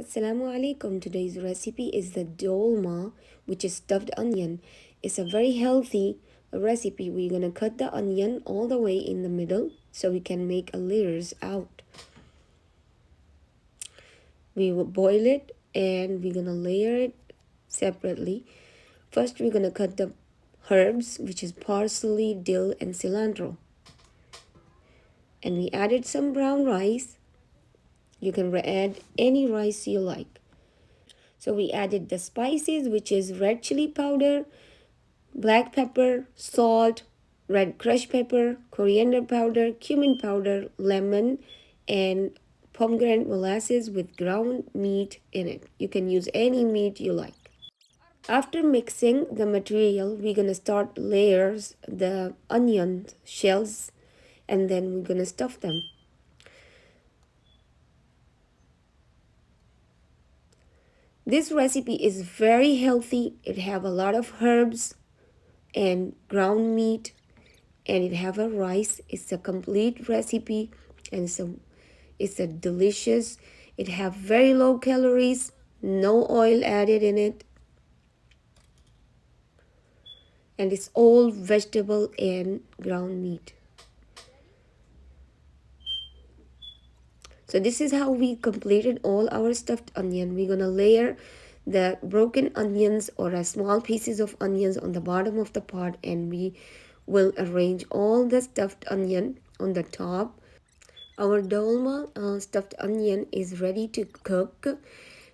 Assalamu alaikum. Today's recipe is the dolma, which is stuffed onion. It's a very healthy recipe. We're gonna cut the onion all the way in the middle so we can make layers out. We will boil it and we're gonna layer it separately. First, we're gonna cut the herbs, which is parsley, dill, and cilantro. And we added some brown rice. You can add any rice you like. So we added the spices, which is red chili powder, black pepper, salt, red crushed pepper, coriander powder, cumin powder, lemon, and pomegranate molasses with ground meat in it. You can use any meat you like. After mixing the material, we're gonna start layers the onion shells, and then we're gonna stuff them. This recipe is very healthy. It have a lot of herbs and ground meat, and it have a rice. It's a complete recipe, and it's a delicious. It have very low calories, no oil added in it, and it's all vegetable and ground meat. So this is how we completed all our stuffed onion. We're gonna layer the broken onions or small pieces of onions on the bottom of the pot, and we will arrange all the stuffed onion on the top. Our dolma stuffed onion is ready to cook,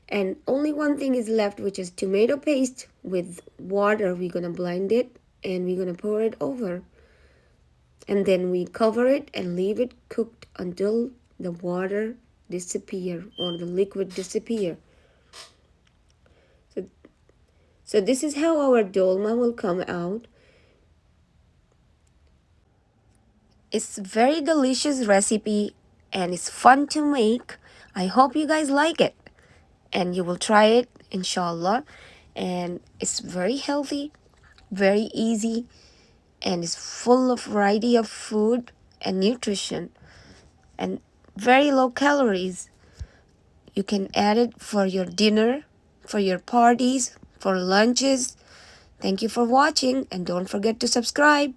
and only one thing is left, which is tomato paste with water. We're gonna blend it and we're gonna pour it over, and then we cover it and leave it cooked until the water disappear or the liquid disappear. So this is how our dolma will come out. It's very delicious recipe and it's fun to make. I hope you guys like it and you will try it, inshallah. And it's very healthy, very easy, and it's full of variety of food and nutrition and very low calories. You can add it for your dinner, for your parties, for lunches. Thank you for watching, and don't forget to subscribe.